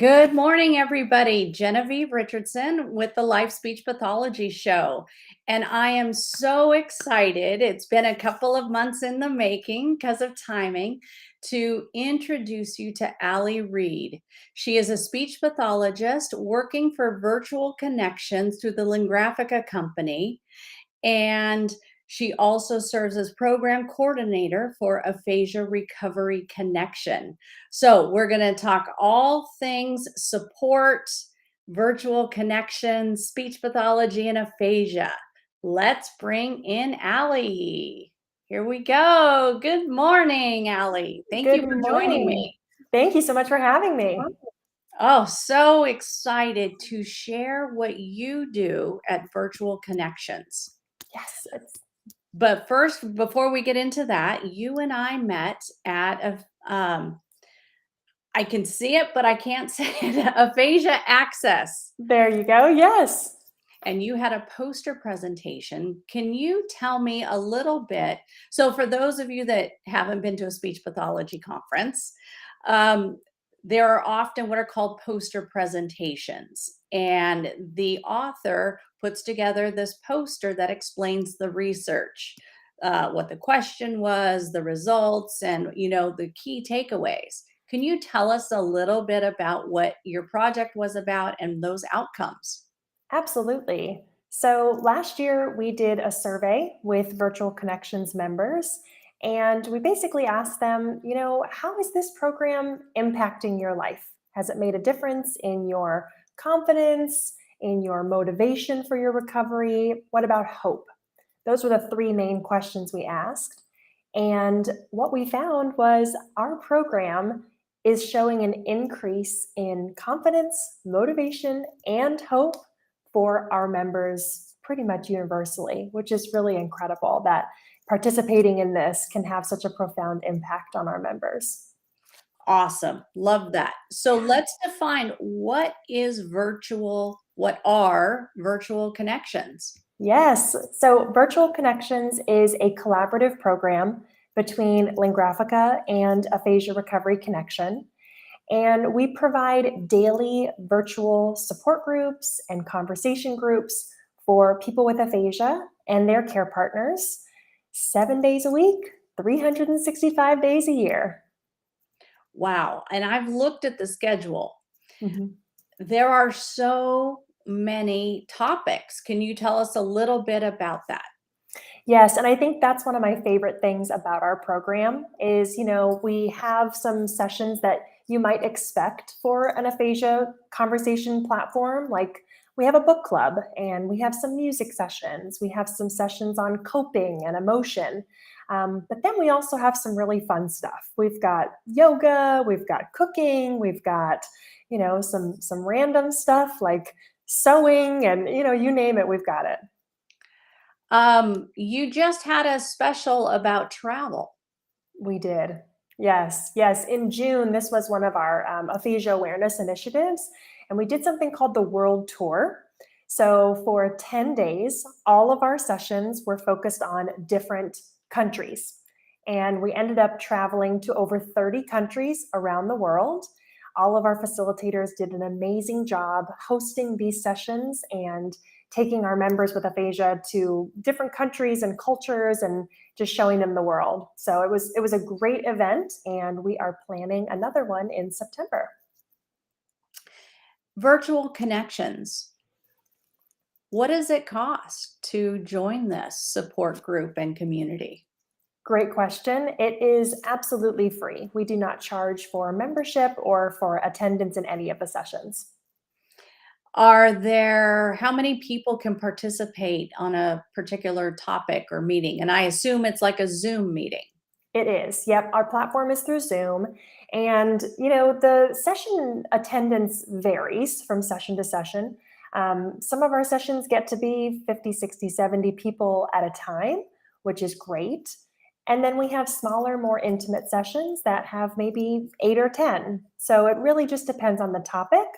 Good morning, everybody. Genevieve Richardson with the Life Speech Pathology Show. And I am so excited. It's been a couple of months in the making because of timing to introduce you to Allie Reed. She is a speech pathologist working for Virtual Connections through the Lingraphica Company. And she also serves as program coordinator for Aphasia Recovery Connection. So we're going to talk all things support, virtual connections, speech pathology, and aphasia. Let's bring in Allie. Here we go. Good morning, Allie. Thank you Good for joining morning. me. Thank you so much for having me. Oh, so excited to share what you do at Virtual Connections. Yes, But first, before we get into that, you and I met at I can see it, but I can't say it, Aphasia Access. there you go. Yes. And you had a poster presentation. Can you tell me a little bit? So, for those of you that haven't been to a speech pathology conference, um, there are often what are called poster presentations. And the author puts together this poster that explains the research, what the question was, the results, and the key takeaways. Can you tell us a little bit about what your project was about and those outcomes? Absolutely. So last year we did a survey with Virtual Connections members, and we basically asked them, how is this program impacting your life? Has it made a difference in your confidence, in your motivation for your recovery? What about hope? Those were the three main questions we asked. And what we found was our program is showing an increase in confidence, motivation, and hope for our members pretty much universally, which is really incredible that participating in this can have such a profound impact on our members. Awesome. Love that. So let's define what are virtual connections? Yes, so Virtual Connections is a collaborative program between Lingraphica and Aphasia Recovery Connection. And we provide daily virtual support groups and conversation groups for people with aphasia and their care partners 7 days a week, 365 days a year. Wow. And I've looked at the schedule. Mhm. There are so many topics. Can you tell us a little bit about that? Yes, and I think that's one of my favorite things about our program is, we have some sessions that you might expect for an aphasia conversation platform. Like we have a book club and we have some music sessions. We have some sessions on coping and emotion. But then we also have some really fun stuff. We've got yoga, we've got cooking, we've got, some random stuff like sewing and, you name it, we've got it. You just had a special about travel. We did. Yes, yes. In June, this was one of our aphasia awareness initiatives, and we did something called the World Tour. So for 10 days, all of our sessions were focused on different countries. And we ended up traveling to over 30 countries around the world. All of our facilitators did an amazing job hosting these sessions and taking our members with aphasia to different countries and cultures and just showing them the world. So it was a great event, and we are planning another one in September. Virtual connections. What does it cost to join this support group and community? Great question. It is absolutely free. We do not charge for membership or for attendance in any of the sessions. How many people can participate on a particular topic or meeting? And I assume it's like a Zoom meeting. It is. Yep. Our platform is through Zoom. And, the session attendance varies from session to session. Some of our sessions get to be 50, 60, 70 people at a time, which is great. And then we have smaller, more intimate sessions that have maybe 8 or 10. So it really just depends on the topic.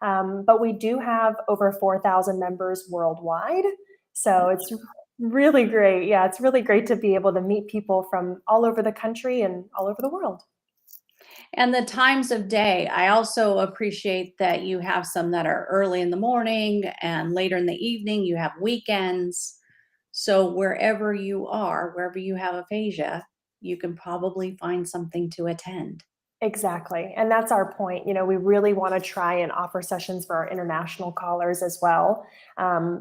But we do have over 4,000 members worldwide. So it's really great. Yeah, it's really great to be able to meet people from all over the country and all over the world. And the times of day, I also appreciate that you have some that are early in the morning and later in the evening. You have weekends. So wherever you are, wherever you have aphasia, you can probably find something to attend. Exactly. And that's our point. We really want to try and offer sessions for our international callers as well.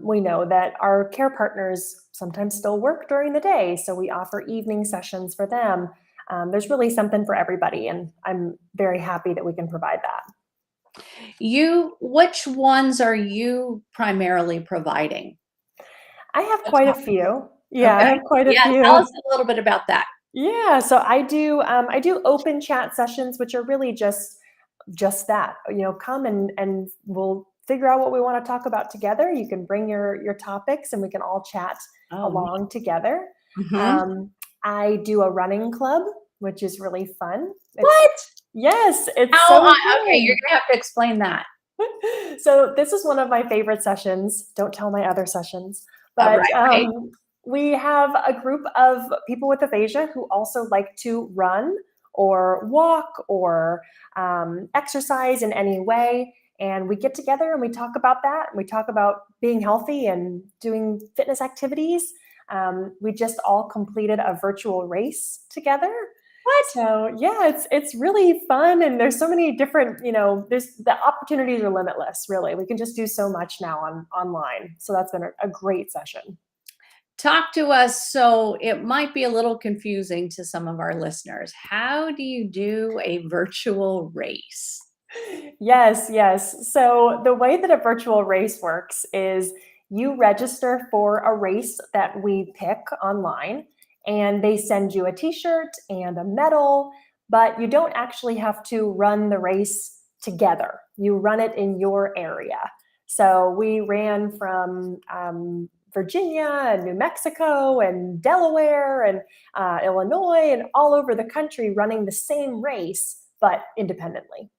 We know that our care partners sometimes still work during the day, so we offer evening sessions for them. There's really something for everybody, and I'm very happy that we can provide that. Which ones are you primarily providing? I have What's quite a up? few. Yeah, I Okay. have quite a Yeah, tell few. us a little bit about that. Yeah, so I do open chat sessions, which are really just that. Come and we'll figure out what we want to talk about together. You can bring your topics, and we can all chat Oh, neat. along together. Mhm. Um, I do a running club, which is really fun. It's What? Yes, it's How so okay, you're fun. gonna have to explain that. So this is one of my favorite sessions. Don't tell my other sessions, Right, but right. we have a group of people with aphasia who also like to run or walk or exercise in any way. And we get together and we talk about that. And we talk about being healthy and doing fitness activities. We just all completed a virtual race together. What? So yeah, it's really fun, and there's so many different, there's the opportunities are limitless, really. We can just do so much now online. So that's been a great session. Talk to us, so it might be a little confusing to some of our listeners. How do you do a virtual race? Yes, yes. So the way that a virtual race works is you register for a race that we pick online, and they send you a t-shirt and a medal, but you don't actually have to run the race together. You run it in your area. So we ran from Virginia and New Mexico and Delaware and Illinois and all over the country running the same race, but independently.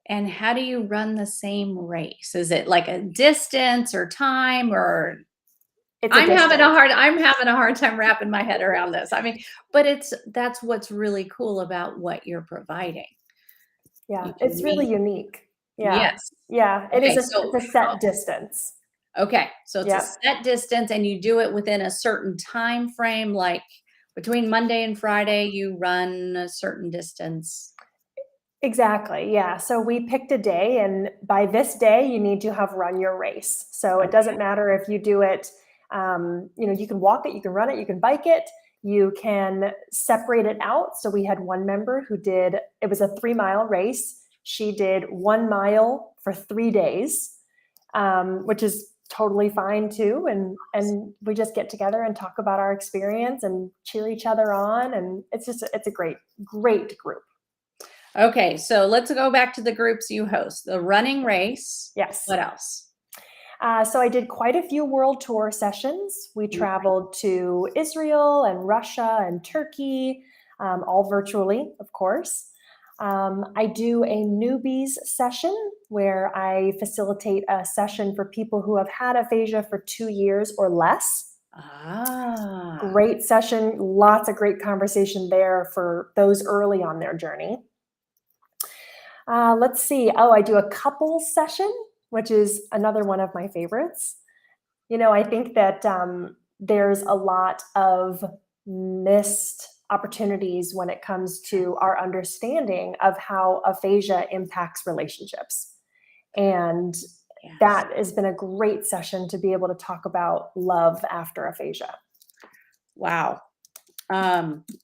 And how do you run the same race? Is it like a distance or time, or It's a distance. I'm having a hard time wrapping my head around this. I mean, but that's what's really cool about what you're providing. Yeah, You can it's really meet. unique. Yeah. Yes. Yeah, it is Okay, it's a set distance. so it's a Yeah, set distance and you do it within a certain time frame, like between Monday and Friday, you run a certain distance. exactly. Yeah. So we picked a day, and by this day, you need to have run your race. So it doesn't Okay. matter if you do it, you can walk it, you can run it, you can bike it, you can separate it out. So we had one member who it was a 3 mile race. She did 1 mile for 3 days, which is totally fine too. And we just get together and talk about our experience and cheer each other on. And it's a great group. Okay, so let's go back to the groups you host. The running race. Yes. What else? So I did quite a few world tour sessions. We Mm. traveled to Israel and Russia and Turkey, all virtually, of course. I do a newbies session where I facilitate a session for people who have had aphasia for 2 years or less. Ah. Great session, lots of great conversation there for those early on their journey. Let's see. Oh, I do a couples session, which is another one of my favorites. I think that there's a lot of missed opportunities when it comes to our understanding of how aphasia impacts relationships. And Yes. that has been a great session to be able to talk about love after aphasia. Wow.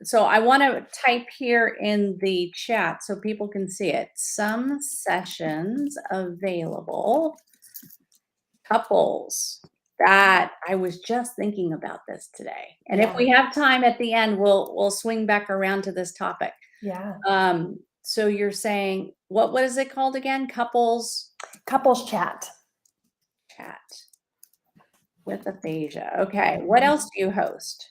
So I want to type here in the chat so people can see it. Some sessions available. Couples. That I was just thinking about this today. And if Yeah. we have time at the end, we'll swing back around to this topic. Yeah. So you're saying what is it called again? Couples Couples chat. chat with aphasia. Okay. What else do you host?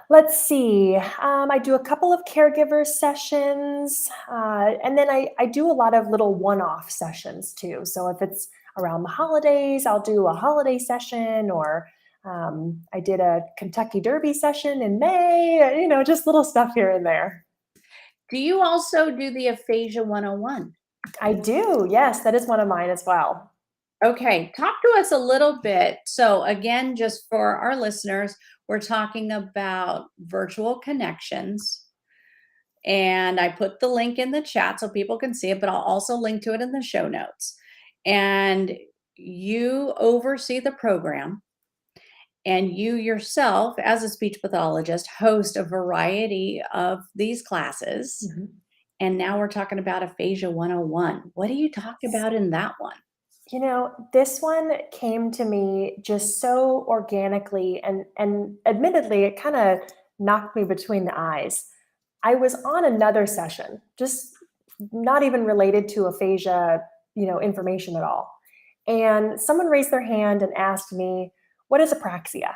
Let's see. I do a couple of caregiver sessions, and then I do a lot of little one-off sessions too. So if it's around the holidays, I'll do a holiday session, or I did a Kentucky Derby session in May. Just little stuff here and there. Do you also do the Aphasia 101? I do. Yes, that is one of mine as well. Okay, talk to us a little bit. So, again, just for our listeners, we're talking about virtual connections. And I put the link in the chat so people can see it, but I'll also link to it in the show notes. And you oversee the program, and you yourself, as a speech pathologist, host a variety of these classes. Mhm. And now we're talking about Aphasia 101. What do you talk about in that one? This one came to me just so organically, and admittedly, it kind of knocked me between the eyes. I was on another session, just not even related to aphasia, information at all. And someone raised their hand and asked me, "What is apraxia?"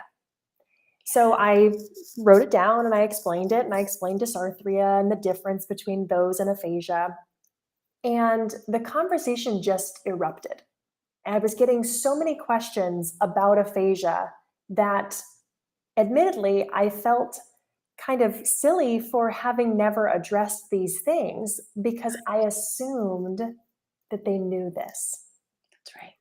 So I wrote it down and I explained it, and I explained dysarthria and the difference between those and aphasia. And the conversation just erupted. And I was getting so many questions about aphasia that admittedly I felt kind of silly for having never addressed these things because I assumed that they knew this. That's right.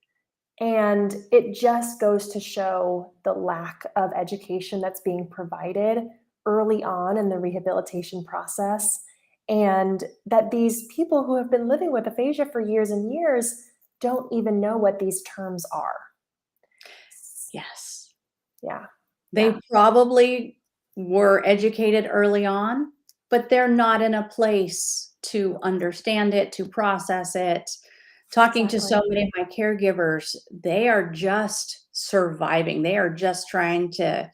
And it just goes to show the lack of education that's being provided early on in the rehabilitation process. And that these people who have been living with aphasia for years and years don't even know what these terms are. Yes. Yeah. They probably were educated early on, but they're not in a place to understand it, to process it. Talking to so Exactly. many of my caregivers, they are just surviving. They are just trying to,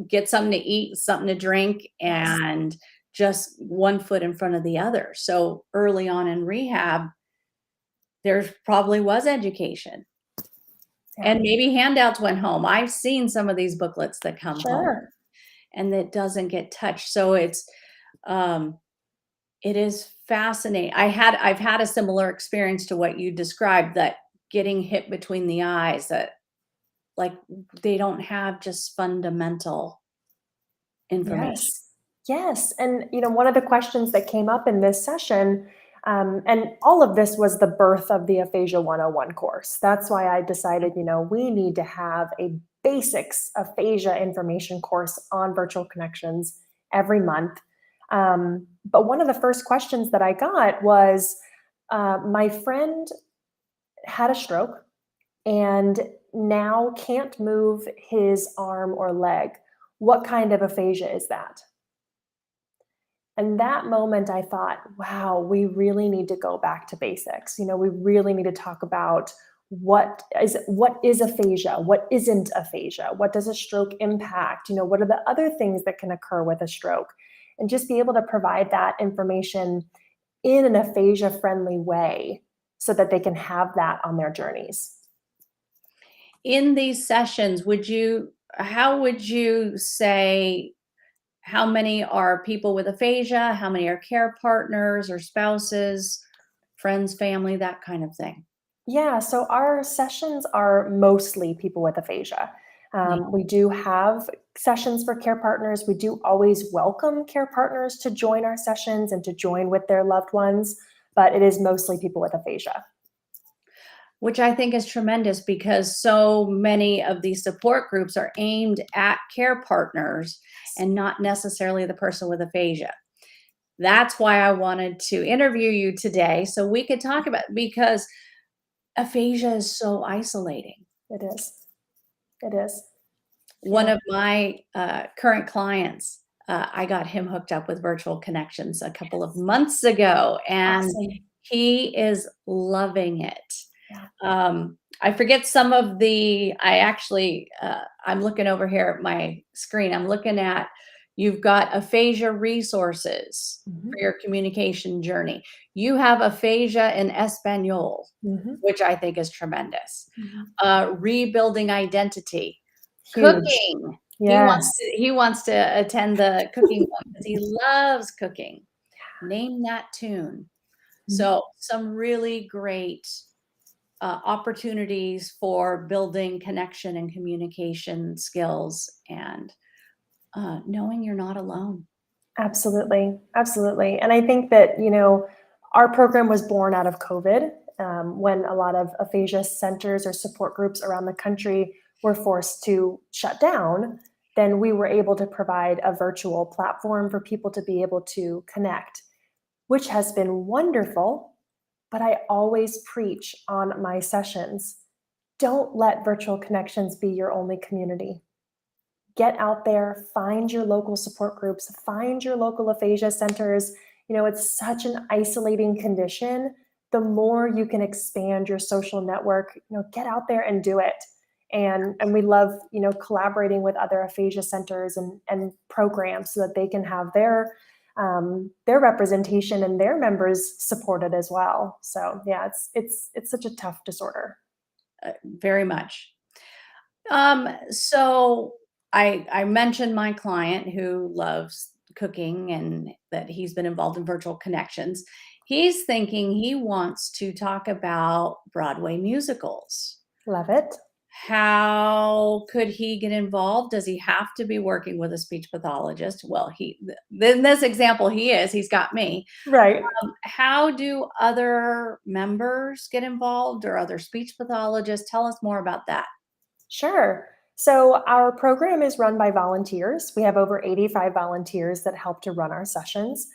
get something to eat, something to drink, Yes. and just one foot in front of the other. So early on in rehab, there probably was education. Yeah. And maybe handouts went home. I've seen some of these booklets that come home Sure. and that doesn't get touched. So um, it is fascinating. I've had a similar experience to what you described, that getting hit between the eyes, that like they don't have just fundamental information. Yes. Yes. And, one of the questions that came up in this session, and all of this was the birth of the Aphasia 101 course. That's why I decided, we need to have a basics aphasia information course on virtual connections every month. But one of the first questions that I got was my friend had a stroke and now can't move his arm or leg. What kind of aphasia is that? And that moment I thought, wow, we really need to go back to basics. We really need to talk about what is aphasia, what isn't aphasia, what does a stroke impact, what are the other things that can occur with a stroke, and just be able to provide that information in an aphasia friendly way so that they can have that on their journeys. In these sessions, how would you say, how many are people with aphasia? How many are care partners or spouses, friends, family, that kind of thing? Yeah, so our sessions are mostly people with aphasia. Yeah. We do have sessions for care partners. We do always welcome care partners to join our sessions and to join with their loved ones, but it is mostly people with aphasia. Which I think is tremendous, because so many of these support groups are aimed at care partners and not necessarily the person with aphasia. That's why I wanted to interview you today so we could talk about, because aphasia is so isolating. It is. It is. One Yeah. of my current clients, I got him hooked up with virtual connections a couple of months ago, and Awesome. he is loving it. Yeah. I forget some of the, I actually, I'm looking over here at my screen. I'm looking at, you've got aphasia resources Mhm. for your communication journey. You have aphasia in Espanol, Mhm. which I think is tremendous. Mhm. Rebuilding identity, Huge. cooking. Yes. He wants to attend the cooking one because he loves cooking. Name that tune. Mhm. So some really great opportunities for building connection and communication skills, and knowing you're not alone. Absolutely, absolutely. And I think that, our program was born out of COVID, when a lot of aphasia centers or support groups around the country were forced to shut down. Then we were able to provide a virtual platform for people to be able to connect, which has been wonderful. But I always preach on my sessions, don't let virtual connections be your only community. Get out there, find your local support groups, find your local aphasia centers. It's such an isolating condition. The more you can expand your social network, get out there and do it. And we love, collaborating with other aphasia centers and programs so that they can have their representation and their members supported as well. So yeah, it's such a tough disorder. Very much. So I mentioned my client who loves cooking and that he's been involved in virtual connections. He's thinking he wants to talk about Broadway musicals. Love it. How could he get involved? Does he have to be working with a speech pathologist? Well, in this example, he's got me. Right. How do other members get involved or other speech pathologists? Tell us more about that. Sure. So our program is run by volunteers. We have over 85 volunteers that help to run our sessions.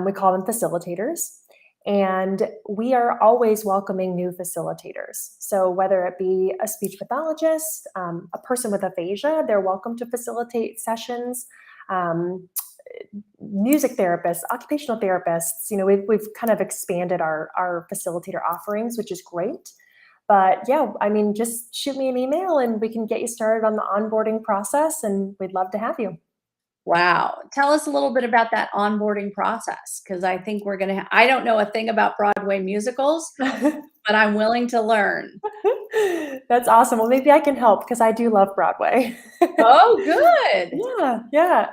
We call them facilitators. And we are always welcoming new facilitators. So whether it be a speech pathologist, a person with aphasia, they're welcome to facilitate sessions. Music therapists, occupational therapists, we've kind of expanded our facilitator offerings, which is great. But yeah, I mean, just shoot me an email and we can get you started on the onboarding process, and we'd love to have you. Wow. Tell us a little bit about that onboarding process because I think we're going to, I don't know a thing about Broadway musicals, but I'm willing to learn. That's awesome. Well, maybe I can help because I do love Broadway. Oh, good. Yeah, yeah.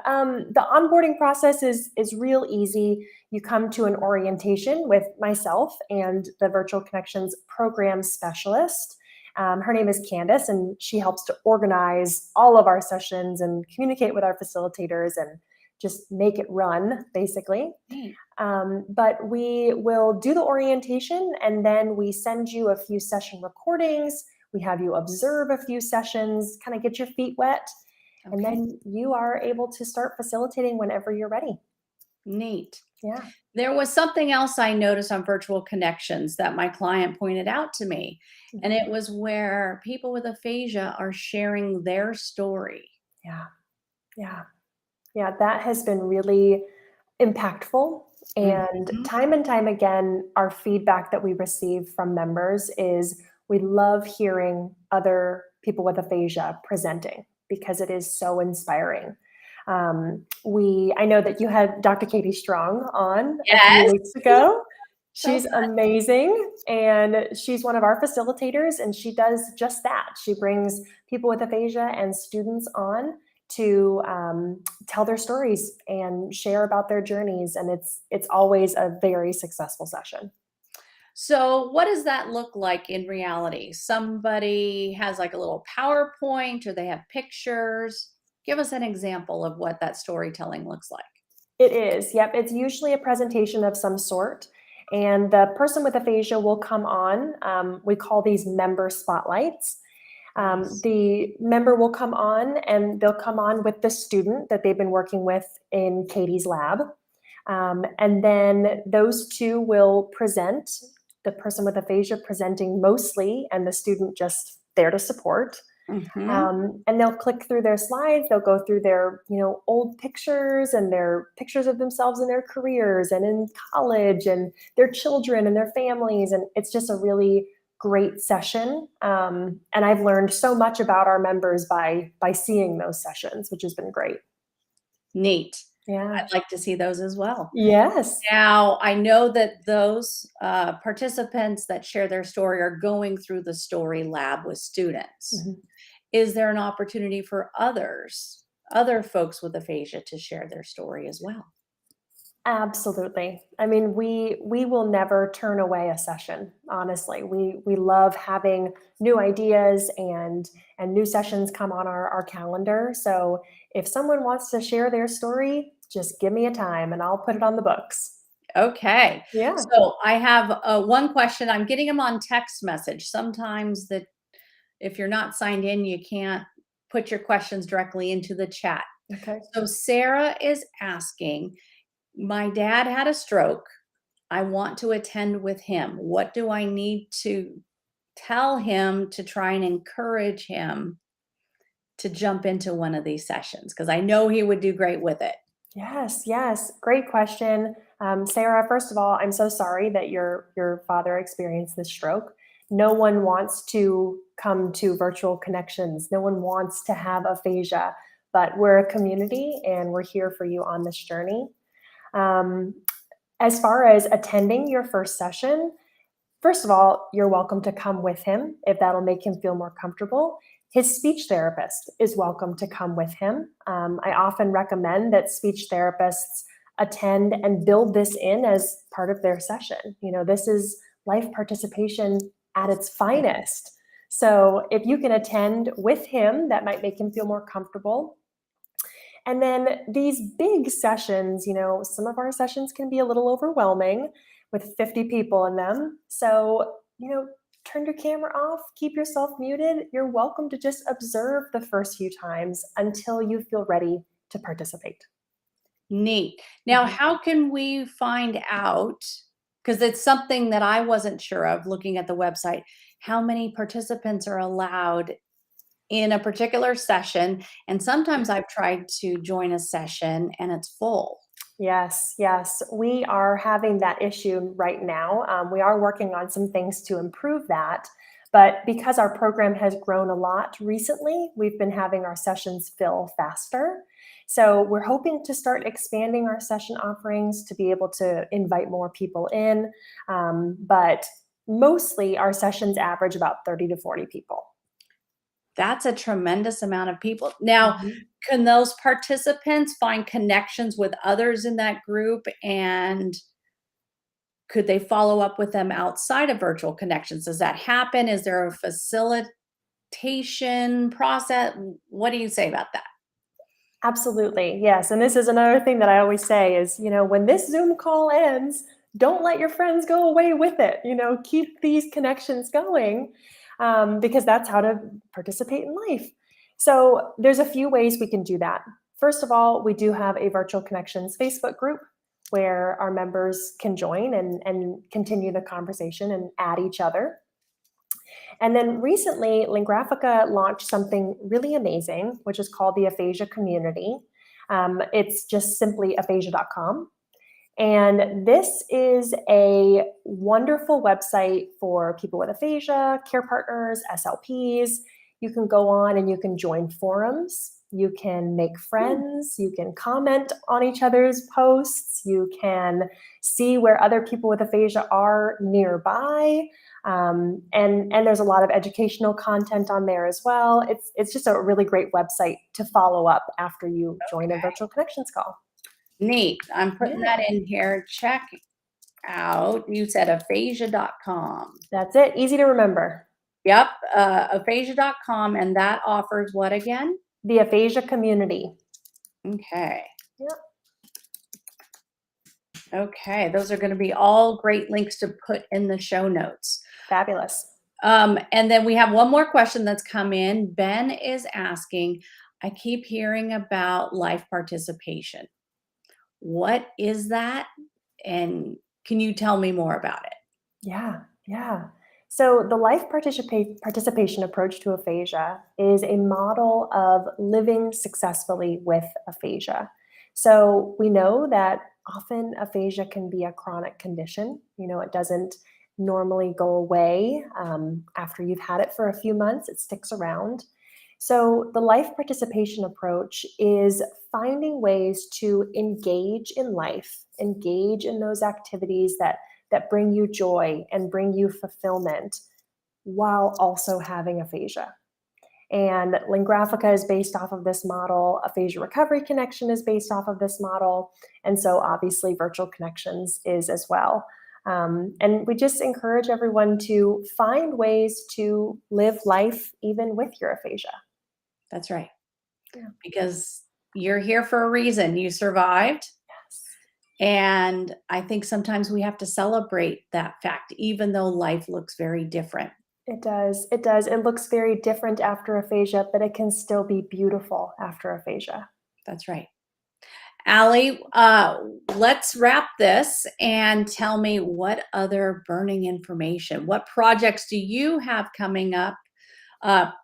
The onboarding process is real easy. You come to an orientation with myself and the Virtual Connections program specialist. Her name is Candace, and she helps to organize all of our sessions and communicate with our facilitators and just make it run, basically. Neat. But we will do the orientation, and then we send you a few session recordings. We have you observe a few sessions, kind of get your feet wet, and Okay. then you are able to start facilitating whenever you're ready. Neat. Yeah. There was something else I noticed on virtual connections that my client pointed out to me, and it was where people with aphasia are sharing their story. Yeah. Yeah. Yeah. That has been really impactful. Mhm. And time again, our feedback that we receive from members is we love hearing other people with aphasia presenting because it is so inspiring. I know that you had Dr. Katie Strong on a few Yes. weeks ago. So She's amazing, and she's one of our facilitators, and she does just that. She brings people with aphasia and students on to tell their stories and share about their journeys, and it's always a very successful session. So, what does that look like in reality? Somebody has like a little PowerPoint or they have pictures. Give us an example of what that storytelling looks like. It is, yep. It's usually a presentation of some sort, and the person with aphasia will come on. We call these member spotlights. Nice. The member will come on, and they'll come on with the student that they've been working with in Katie's lab. And then those two will present, the person with aphasia presenting mostly, and the student just there to support. Mhm. And they'll click through their slides. They'll go through their, old pictures and their pictures of themselves in their careers and in college and their children and their families. And it's just a really great session. And I've learned so much about our members by seeing those sessions, which has been great. Neat. Yeah. I'd like to see those as well. Yes. Now, I know that those participants that share their story are going through the story lab with students. Mhm. Is there an opportunity for other folks with aphasia to share their story as well? Absolutely. I mean, we will never turn away a session, honestly. We love having new ideas and new sessions come on our calendar. So if someone wants to share their story, Just give me a time and I'll put it on the books. Okay. Yeah. So I have one question. I'm getting them on text message. Sometimes if you're not signed in, you can't put your questions directly into the chat. Okay. So Sarah is asking, my dad had a stroke. I want to attend with him. What do I need to tell him to try and encourage him to jump into one of these sessions? Because I know he would do great with it. Yes, yes. Great question. Sarah, first of all, I'm so sorry that your father experienced this stroke. No one wants to come to virtual connections. No one wants to have aphasia, but we're a community and we're here for you on this journey. Um, as far as attending your first session, first of all, you're welcome to come with him if that'll make him feel more comfortable. His speech therapist is welcome to come with him. I often recommend that speech therapists attend and build this in as part of their session. This is life participation at its finest. So if you can attend with him, that might make him feel more comfortable. And then these big sessions, some of our sessions can be a little overwhelming with 50 people in them. So, turn your camera off, keep yourself muted. You're welcome to just observe the first few times until you feel ready to participate. Neat. Now, Mhm. how can we find out? Because it's something that I wasn't sure of looking at the website, how many participants are allowed in a particular session. And sometimes I've tried to join a session and it's full. Yes, yes. We are having that issue right now. We are working on some things to improve that. But because our program has grown a lot recently, we've been having our sessions fill faster. So we're hoping to start expanding our session offerings to be able to invite more people in. But mostly our sessions average about 30 to 40 people. That's a tremendous amount of people. Now, Mhm. can those participants find connections with others in that group? And could they follow up with them outside of virtual connections? Does that happen? Is there a facilitation process? What do you say about that? Absolutely. Yes. And this is another thing that I always say is, when this Zoom call ends, don't let your friends go away with it. Keep these connections going because that's how to participate in life. So there's a few ways we can do that. First of all, we do have a Virtual Connections Facebook group where our members can join and continue the conversation and add each other. And then recently, Lingraphica launched something really amazing, which is called the Aphasia Community. It's just simply aphasia.com. And this is a wonderful website for people with aphasia, care partners, SLPs. You can go on and you can join forums. You can make friends. You can comment on each other's posts. You can see where other people with aphasia are nearby. And there's a lot of educational content on there as well. It's just a really great website to follow up after you join a virtual connections call. Neat. I'm putting Yeah, that in here. Check out, you said aphasia.com. that's it. Easy to remember. Yep, aphasia.com, and that offers what again? The aphasia community. Okay. Yep. Okay, those are gonna be all great links to put in the show notes. Fabulous. And then we have one more question that's come in. Ben is asking, I keep hearing about life participation. What is that? And can you tell me more about it? Yeah, yeah. So the life participation approach to aphasia is a model of living successfully with aphasia. So we know that often aphasia can be a chronic condition. It doesn't normally go away after you've had it for a few months, it sticks around. So the life participation approach is finding ways to engage in life, engage in those activities that bring you joy and bring you fulfillment while also having aphasia. And Lingraphica is based off of this model. Aphasia Recovery Connection is based off of this model. And so obviously Virtual Connections is as well. And we just encourage everyone to find ways to live life even with your aphasia. That's right. Yeah. Because You're here for a reason. You survived. Yes. And I think sometimes we have to celebrate that fact, even though life looks very different. It does. It does. It looks very different after aphasia, but it can still be beautiful after aphasia. That's right. Allie, let's wrap this and tell me what other burning information, what projects do you have coming up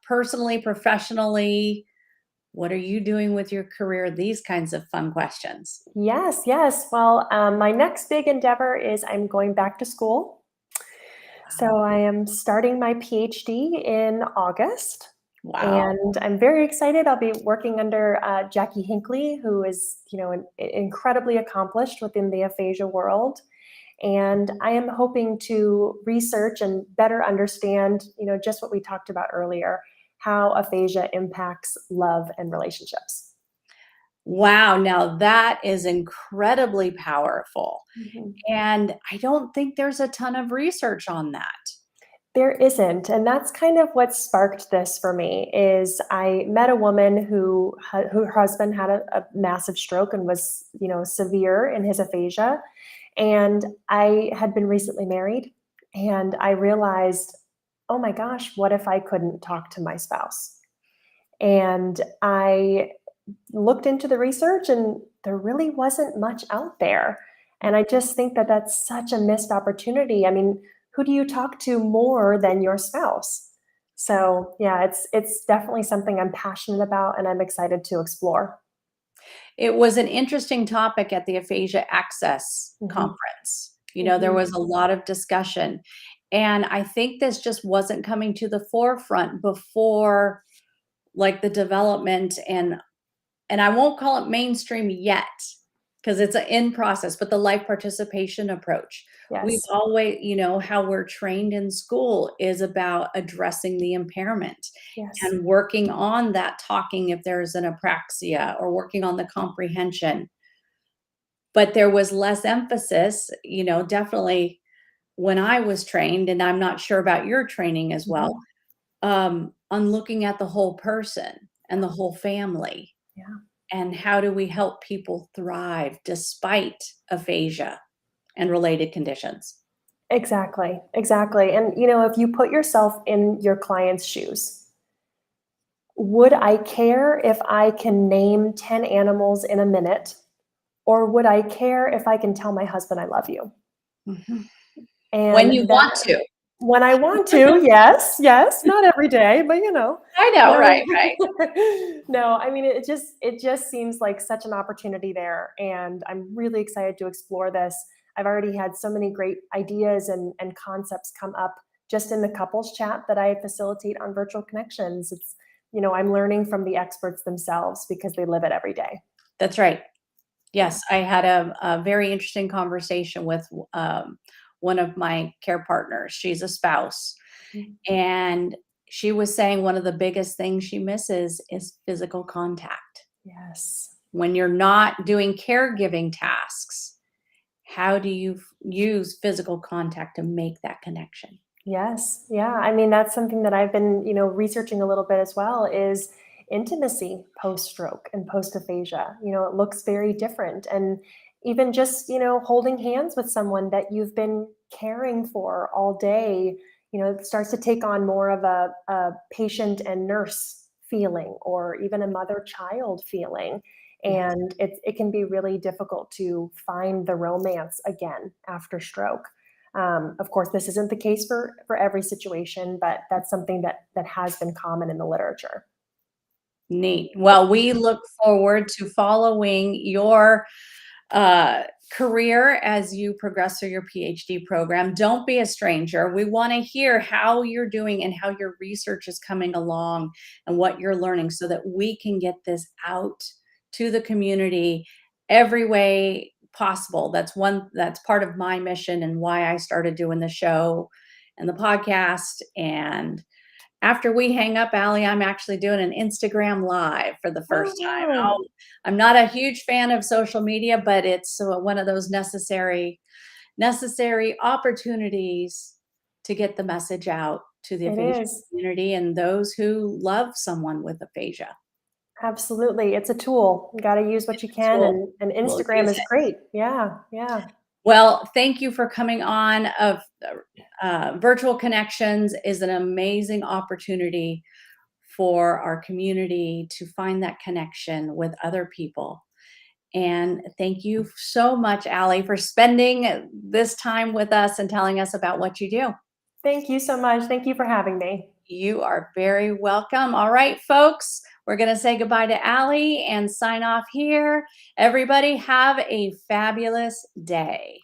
personally, professionally? What are you doing with your career? These kinds of fun questions. Yes, yes. Well, my next big endeavor is I'm going back to school. So I am starting my PhD in August. Wow. And I'm very excited. I'll be working under Jackie Hinckley, who is, incredibly accomplished within the aphasia world. And I am hoping to research and better understand, just what we talked about earlier, how aphasia impacts love and relationships. Wow. Now that is incredibly powerful. Mhm. And I don't think there's a ton of research on that. There isn't, and that's kind of what sparked this for me. Is I met a woman who her husband had a massive stroke and was, severe in his aphasia, and I had been recently married, and I realized, oh my gosh, what if I couldn't talk to my spouse? And I looked into the research, and there really wasn't much out there. And I just think that that's such a missed opportunity. I mean, who do you talk to more than your spouse? So yeah, it's definitely something I'm passionate about and I'm excited to explore. It was an interesting topic at the Aphasia Access Hmm. conference. There Hmm. was a lot of discussion. And I think this just wasn't coming to the forefront before like the development and I won't call it mainstream yet because it's a in process, but the life participation approach. We've Yes. always, how we're trained in school is about addressing the impairment Yes. and working on that talking if there's an apraxia or working on the comprehension. But there was less emphasis, definitely when I was trained, and I'm not sure about your training as well, Hmm. on looking at the whole person and the whole family. Yeah. And how do we help people thrive despite aphasia and related conditions? Exactly. Exactly. And if you put yourself in your client's shoes, would I care if I can name 10 animals in a minute? Or would I care if I can tell my husband I love you? Mhm. When you And want that to. when I want to, yes, yes, not every day, but I know, right, right. no, I mean it just seems like such an opportunity there, and I'm really excited to explore this. I've already had so many great ideas and concepts come up just in the couples chat that I facilitate on Virtual Connections. It's I'm learning from the experts themselves because they live it every day. That's right. Yeah. Yes, I had a very interesting conversation with one of my care partners. She's a spouse, Mhm. and she was saying one of the biggest things she misses is physical contact. Yes. When you're not doing caregiving tasks, how do you use physical contact to make that connection? Yes. Yeah. I mean, that's something that I've been, researching a little bit as well is intimacy post stroke and post aphasia. It looks very different. And even just, holding hands with someone that you've been caring for all day, it starts to take on more of a patient and nurse feeling or even a mother child feeling. Yes. And it can be really difficult to find the romance again after stroke. Of course, this isn't the case for every situation, but that's something that has been common in the literature. Neat. Well, we look forward to following your uh, career as you progress through your PhD program. Don't be a stranger. We want to hear how you're doing and how your research is coming along and what you're learning so that we can get this out to the community every way possible. That's part of my mission and why I started doing the show and the podcast. And after we hang up, Allie, I'm actually doing an Instagram live for the Oh, first time. wow. I'm not a huge fan of social media, but it's one of those necessary opportunities to get the message out to the It aphasia is. community and those who love someone with aphasia. Absolutely. It's a tool. You got to use what It's you a can, tool. and We'll Instagram use is it. great. Yeah, yeah. Well, thank you for coming on. Virtual Connections is an amazing opportunity for our community to find that connection with other people. And thank you so much, Allie, for spending this time with us and telling us about what you do. Thank you so much. Thank you for having me. You are very welcome. All right, folks, we're going to say goodbye to Allie and sign off here. Everybody, have a fabulous day.